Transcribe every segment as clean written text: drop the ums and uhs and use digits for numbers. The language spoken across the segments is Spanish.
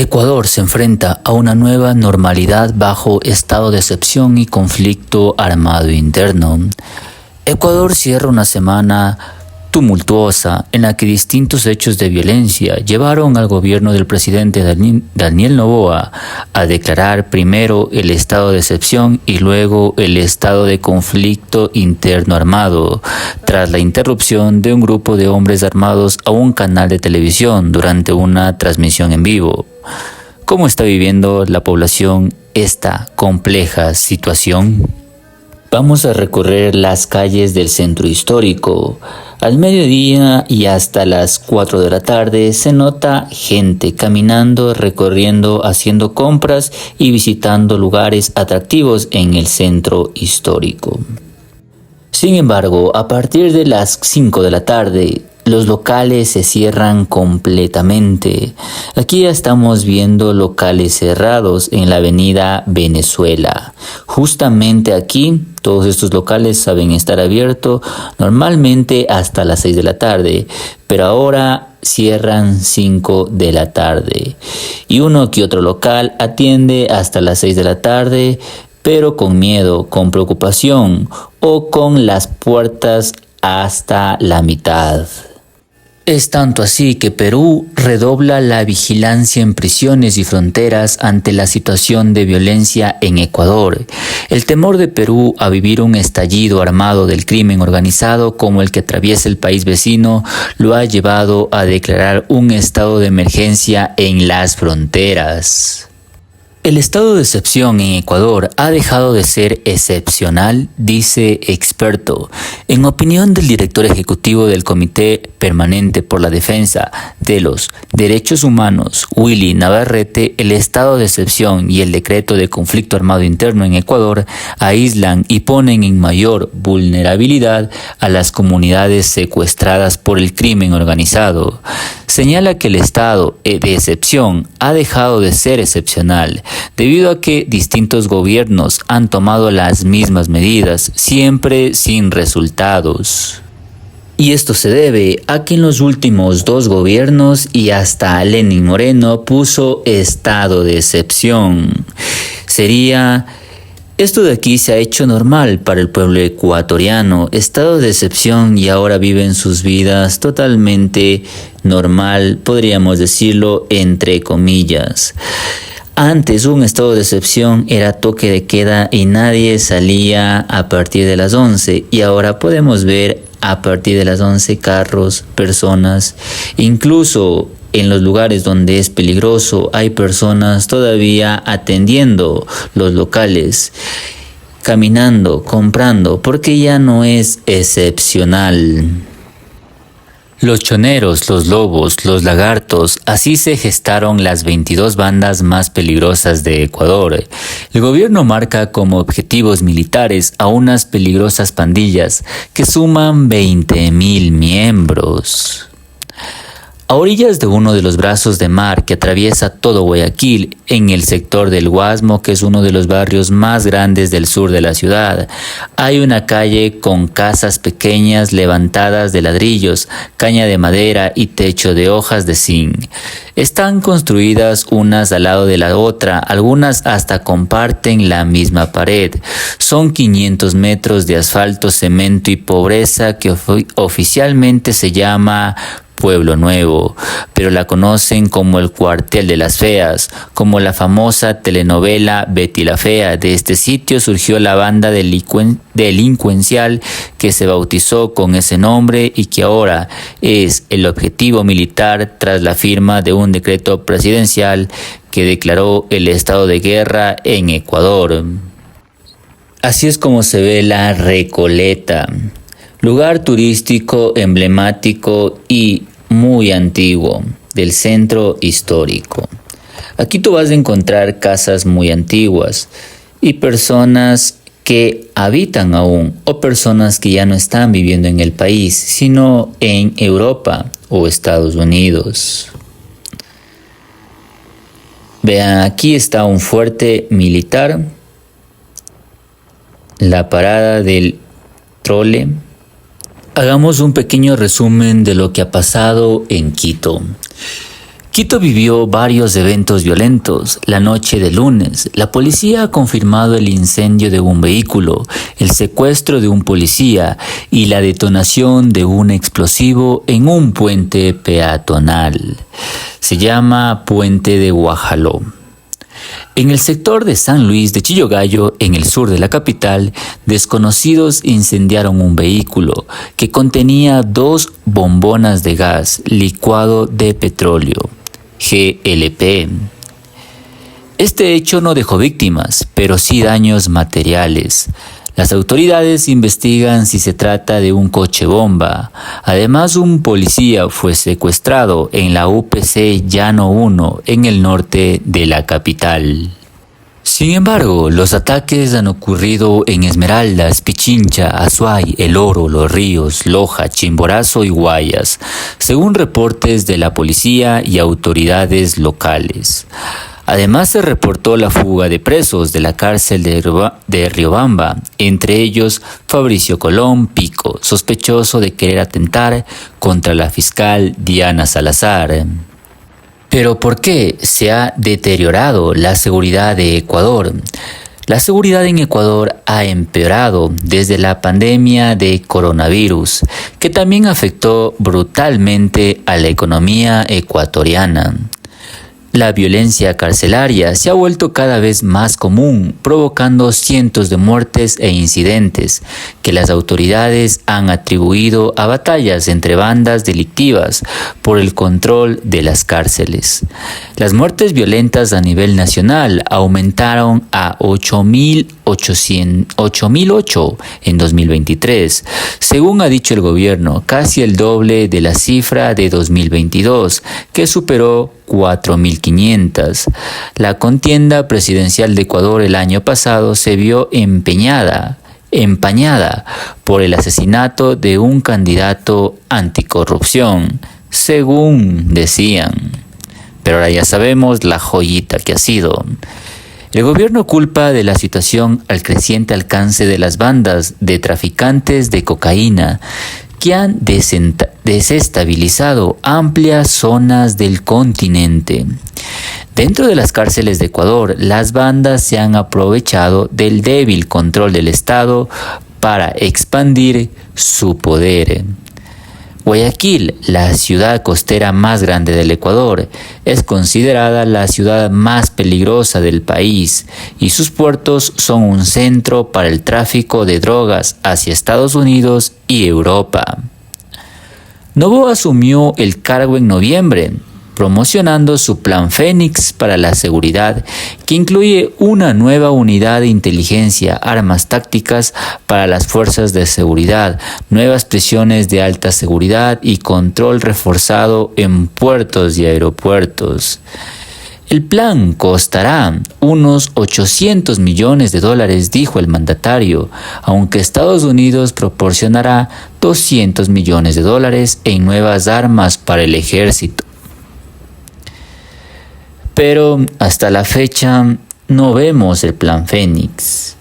Ecuador se enfrenta a una nueva normalidad bajo estado de excepción y conflicto armado interno. Ecuador cierra una semana tumultuosa en la que distintos hechos de violencia llevaron al gobierno del presidente Daniel Noboa a declarar primero el estado de excepción y luego el estado de conflicto interno armado, tras la interrupción de un grupo de hombres armados a un canal de televisión durante una transmisión en vivo. ¿Cómo está viviendo la población esta compleja situación? Vamos a recorrer las calles del centro histórico. Al mediodía y hasta las 4 de la tarde se nota gente caminando, recorriendo, haciendo compras y visitando lugares atractivos en el centro histórico. Sin embargo, a partir de las 5 de la tarde, los locales se cierran completamente. Aquí ya estamos viendo locales cerrados en la avenida Venezuela. Justamente aquí, todos estos locales saben estar abiertos normalmente hasta las 6 de la tarde, pero ahora cierran 5 de la tarde. Y uno que otro local atiende hasta las 6 de la tarde, pero con miedo, con preocupación o con las puertas hasta la mitad. Es tanto así que Perú redobla la vigilancia en prisiones y fronteras ante la situación de violencia en Ecuador. El temor de Perú a vivir un estallido armado del crimen organizado como el que atraviesa el país vecino lo ha llevado a declarar un estado de emergencia en las fronteras. El estado de excepción en Ecuador ha dejado de ser excepcional, dice experto. En opinión del director ejecutivo del Comité Permanente por la Defensa de los Derechos Humanos, Willy Navarrete, el estado de excepción y el decreto de conflicto armado interno en Ecuador aíslan y ponen en mayor vulnerabilidad a las comunidades secuestradas por el crimen organizado. Señala que el estado de excepción ha dejado de ser excepcional debido a que distintos gobiernos han tomado las mismas medidas, siempre sin resultados. Y esto se debe a que en los últimos 2 gobiernos y hasta Lenín Moreno puso estado de excepción. Esto de aquí se ha hecho normal para el pueblo ecuatoriano, estado de excepción, y ahora viven sus vidas totalmente normal, podríamos decirlo entre comillas. Antes un estado de excepción era toque de queda y nadie salía a partir de las 11, y ahora podemos ver a partir de las 11 carros, personas, incluso en los lugares donde es peligroso hay personas todavía atendiendo los locales, caminando, comprando, porque ya no es excepcional. Los choneros, los lobos, los lagartos, así se gestaron las 22 bandas más peligrosas de Ecuador. El gobierno marca como objetivos militares a unas peligrosas pandillas que suman 20.000 miembros. A orillas de uno de los brazos de mar que atraviesa todo Guayaquil, en el sector del Guasmo, que es uno de los barrios más grandes del sur de la ciudad, hay una calle con casas pequeñas levantadas de ladrillos, caña de madera y techo de hojas de zinc. Están construidas unas al lado de la otra, algunas hasta comparten la misma pared. Son 500 metros de asfalto, cemento y pobreza que oficialmente se llama Pueblo Nuevo, pero la conocen como el Cuartel de las Feas, como la famosa telenovela Betty la Fea. De este sitio surgió la banda delincuencial que se bautizó con ese nombre y que ahora es el objetivo militar tras la firma de un decreto presidencial que declaró el estado de guerra en Ecuador. Así es como se ve la Recoleta, lugar turístico emblemático y muy antiguo del centro histórico. Aquí tú vas a encontrar casas muy antiguas y personas que habitan aún o personas que ya no están viviendo en el país, sino en Europa o Estados Unidos. Vean, aquí está un fuerte militar, la parada del trole. Hagamos un pequeño resumen de lo que ha pasado en Quito. Quito vivió varios eventos violentos. La noche de lunes, la policía ha confirmado el incendio de un vehículo, el secuestro de un policía y la detonación de un explosivo en un puente peatonal. Se llama Puente de Guajaló. En el sector de San Luis de Chillogallo, en el sur de la capital, desconocidos incendiaron un vehículo que contenía 2 bombonas de gas licuado de petróleo, GLP. Este hecho no dejó víctimas, pero sí daños materiales. Las autoridades investigan si se trata de un coche bomba. Además, un policía fue secuestrado en la UPC Llano 1, en el norte de la capital. Sin embargo, los ataques han ocurrido en Esmeraldas, Pichincha, Azuay, El Oro, Los Ríos, Loja, Chimborazo y Guayas, según reportes de la policía y autoridades locales. Además, se reportó la fuga de presos de la cárcel de Riobamba, entre ellos Fabricio Colón Pico, sospechoso de querer atentar contra la fiscal Diana Salazar. Pero ¿por qué se ha deteriorado la seguridad de Ecuador? La seguridad en Ecuador ha empeorado desde la pandemia de coronavirus, que también afectó brutalmente a la economía ecuatoriana. La violencia carcelaria se ha vuelto cada vez más común, provocando cientos de muertes e incidentes que las autoridades han atribuido a batallas entre bandas delictivas por el control de las cárceles. Las muertes violentas a nivel nacional aumentaron a 8.008 en 2023, según ha dicho el gobierno, casi el doble de la cifra de 2022, que superó 4.500. La contienda presidencial de Ecuador el año pasado se vio empañada por el asesinato de un candidato anticorrupción, según decían. Pero ahora ya sabemos la joyita que ha sido. El gobierno culpa de la situación al creciente alcance de las bandas de traficantes de cocaína, que han desestabilizado amplias zonas del continente. Dentro de las cárceles de Ecuador, las bandas se han aprovechado del débil control del Estado para expandir su poder. Guayaquil, la ciudad costera más grande del Ecuador, es considerada la ciudad más peligrosa del país y sus puertos son un centro para el tráfico de drogas hacia Estados Unidos y Europa. Noboa asumió el cargo en noviembre, promocionando su Plan Fénix para la seguridad, que incluye una nueva unidad de inteligencia, armas tácticas para las fuerzas de seguridad, nuevas prisiones de alta seguridad y control reforzado en puertos y aeropuertos. El plan costará unos $800 millones, dijo el mandatario, aunque Estados Unidos proporcionará $200 millones en nuevas armas para el ejército. Pero hasta la fecha no vemos el Plan Fénix.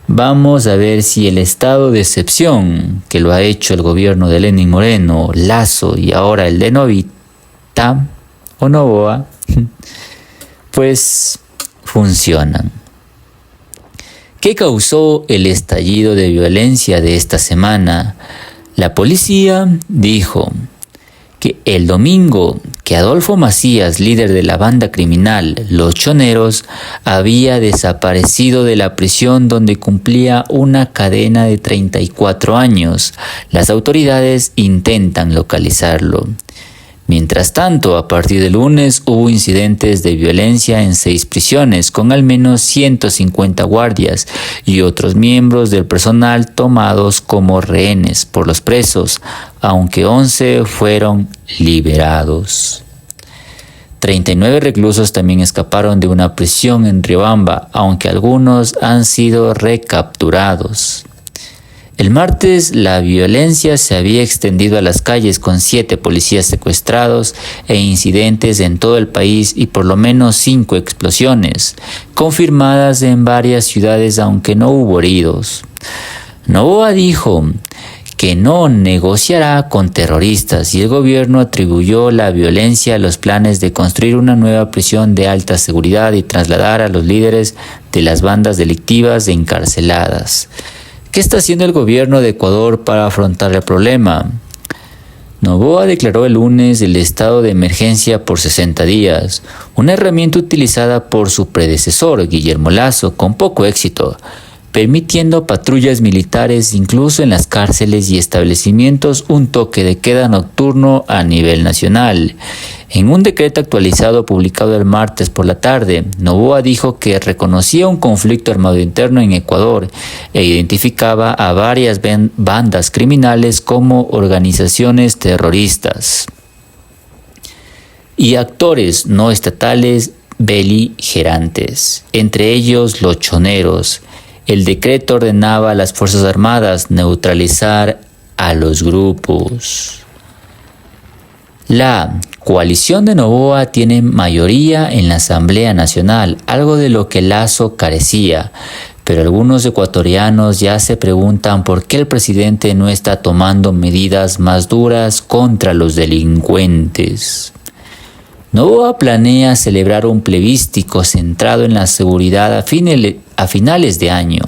Vamos a ver si el estado de excepción que lo ha hecho el gobierno de Lenín Moreno, Lasso y ahora el de Novita o Noboa, pues funcionan. ¿Qué causó el estallido de violencia de esta semana? La policía dijo que el domingo que Adolfo Macías, líder de la banda criminal Los Choneros, había desaparecido de la prisión donde cumplía una cadena de 34 años. Las autoridades intentan localizarlo. Mientras tanto, a partir del lunes hubo incidentes de violencia en 6 prisiones, con al menos 150 guardias y otros miembros del personal tomados como rehenes por los presos, aunque 11 fueron liberados. 39 reclusos también escaparon de una prisión en Riobamba, aunque algunos han sido recapturados. El martes, la violencia se había extendido a las calles con 7 policías secuestrados e incidentes en todo el país y por lo menos 5 explosiones, confirmadas en varias ciudades aunque no hubo heridos. Noboa dijo que no negociará con terroristas, y el gobierno atribuyó la violencia a los planes de construir una nueva prisión de alta seguridad y trasladar a los líderes de las bandas delictivas encarceladas. ¿Qué está haciendo el gobierno de Ecuador para afrontar el problema? Noboa declaró el lunes el estado de emergencia por 60 días, una herramienta utilizada por su predecesor, Guillermo Lasso, con poco éxito, permitiendo patrullas militares incluso en las cárceles y establecimientos, un toque de queda nocturno a nivel nacional. En un decreto actualizado publicado el martes por la tarde, Noboa dijo que reconocía un conflicto armado interno en Ecuador e identificaba a varias bandas criminales como organizaciones terroristas y actores no estatales beligerantes, entre ellos los choneros. El decreto ordenaba a las Fuerzas Armadas neutralizar a los grupos. La coalición de Noboa tiene mayoría en la Asamblea Nacional, algo de lo que Lasso carecía, pero algunos ecuatorianos ya se preguntan por qué el presidente no está tomando medidas más duras contra los delincuentes. Noboa planea celebrar un plebiscito centrado en la seguridad a finales de año,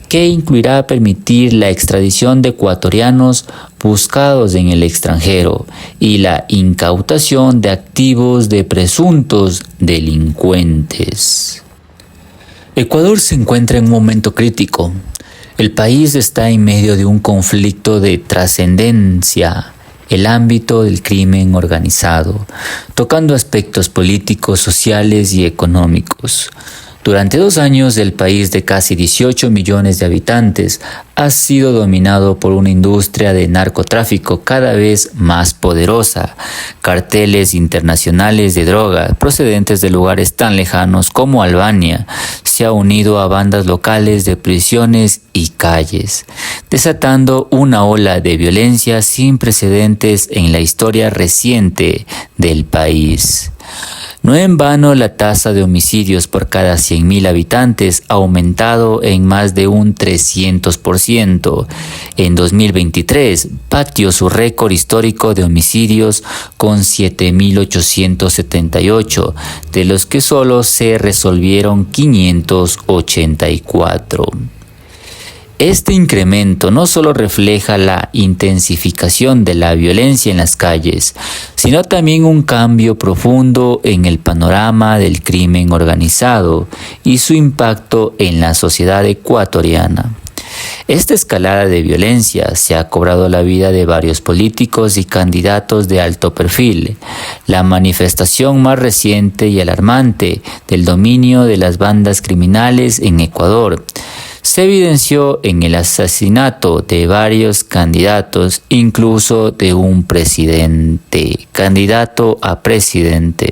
que incluirá permitir la extradición de ecuatorianos buscados en el extranjero y la incautación de activos de presuntos delincuentes. Ecuador se encuentra en un momento crítico. El país está en medio de un conflicto de trascendencia, el ámbito del crimen organizado, tocando aspectos políticos, sociales y económicos. Durante 2 años, el país de casi 18 millones de habitantes ha sido dominado por una industria de narcotráfico cada vez más poderosa. Carteles internacionales de droga procedentes de lugares tan lejanos como Albania se ha unido a bandas locales de prisiones y calles, desatando una ola de violencia sin precedentes en la historia reciente del país. No en vano, la tasa de homicidios por cada 100.000 habitantes ha aumentado en más de un 300%. En 2023, batió su récord histórico de homicidios con 7.878, de los que solo se resolvieron 584. Este incremento no solo refleja la intensificación de la violencia en las calles, sino también un cambio profundo en el panorama del crimen organizado y su impacto en la sociedad ecuatoriana. Esta escalada de violencia se ha cobrado la vida de varios políticos y candidatos de alto perfil. La manifestación más reciente y alarmante del dominio de las bandas criminales en Ecuador se evidenció en el asesinato de varios candidatos, incluso de un candidato a presidente.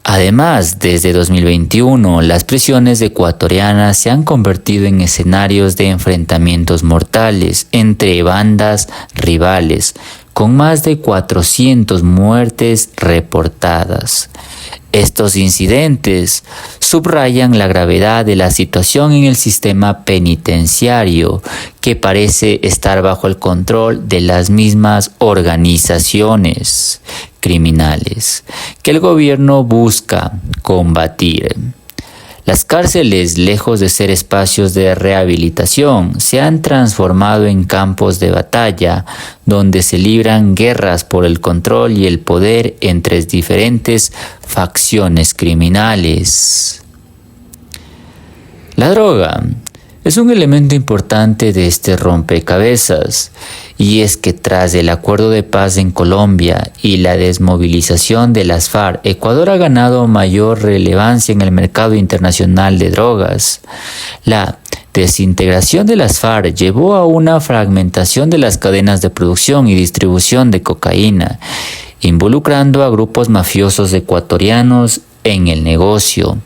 Además, desde 2021, las prisiones ecuatorianas se han convertido en escenarios de enfrentamientos mortales entre bandas rivales, con más de 400 muertes reportadas. Estos incidentes subrayan la gravedad de la situación en el sistema penitenciario, que parece estar bajo el control de las mismas organizaciones criminales que el gobierno busca combatir. Las cárceles, lejos de ser espacios de rehabilitación, se han transformado en campos de batalla donde se libran guerras por el control y el poder entre diferentes facciones criminales. La droga es un elemento importante de este rompecabezas, y es que tras el acuerdo de paz en Colombia y la desmovilización de las FARC, Ecuador ha ganado mayor relevancia en el mercado internacional de drogas. La desintegración de las FARC llevó a una fragmentación de las cadenas de producción y distribución de cocaína, involucrando a grupos mafiosos ecuatorianos en el negocio.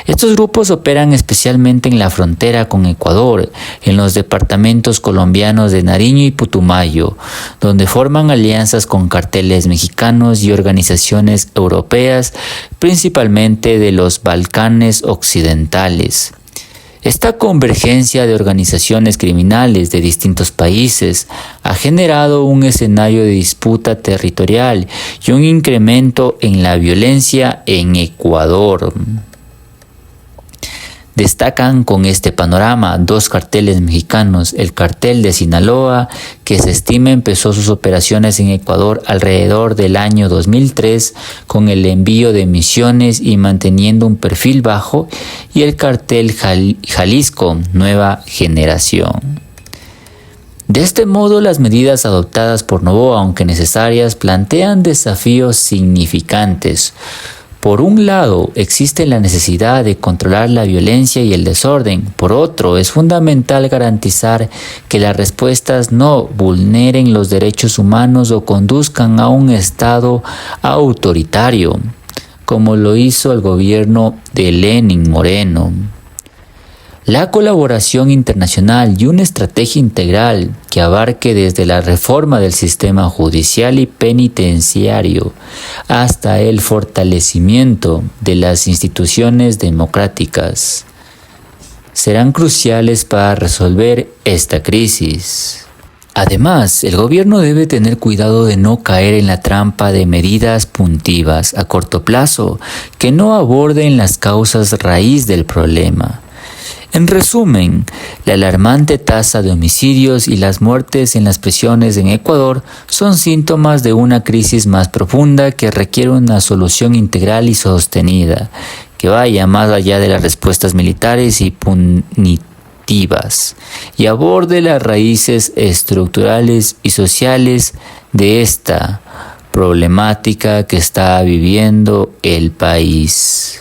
Estos grupos operan especialmente en la frontera con Ecuador, en los departamentos colombianos de Nariño y Putumayo, donde forman alianzas con carteles mexicanos y organizaciones europeas, principalmente de los Balcanes occidentales. Esta convergencia de organizaciones criminales de distintos países ha generado un escenario de disputa territorial y un incremento en la violencia en Ecuador. Destacan con este panorama dos carteles mexicanos, el cartel de Sinaloa, que se estima empezó sus operaciones en Ecuador alrededor del año 2003 con el envío de misiones y manteniendo un perfil bajo, y el cartel Jalisco, Nueva Generación. De este modo, las medidas adoptadas por Noboa, aunque necesarias, plantean desafíos significantes. Por un lado, existe la necesidad de controlar la violencia y el desorden. Por otro, es fundamental garantizar que las respuestas no vulneren los derechos humanos o conduzcan a un Estado autoritario, como lo hizo el gobierno de Lenín Moreno. La colaboración internacional y una estrategia integral que abarque desde la reforma del sistema judicial y penitenciario hasta el fortalecimiento de las instituciones democráticas serán cruciales para resolver esta crisis. Además, el gobierno debe tener cuidado de no caer en la trampa de medidas puntivas a corto plazo que no aborden las causas raíz del problema. En resumen, la alarmante tasa de homicidios y las muertes en las prisiones en Ecuador son síntomas de una crisis más profunda que requiere una solución integral y sostenida, que vaya más allá de las respuestas militares y punitivas, y aborde las raíces estructurales y sociales de esta problemática que está viviendo el país.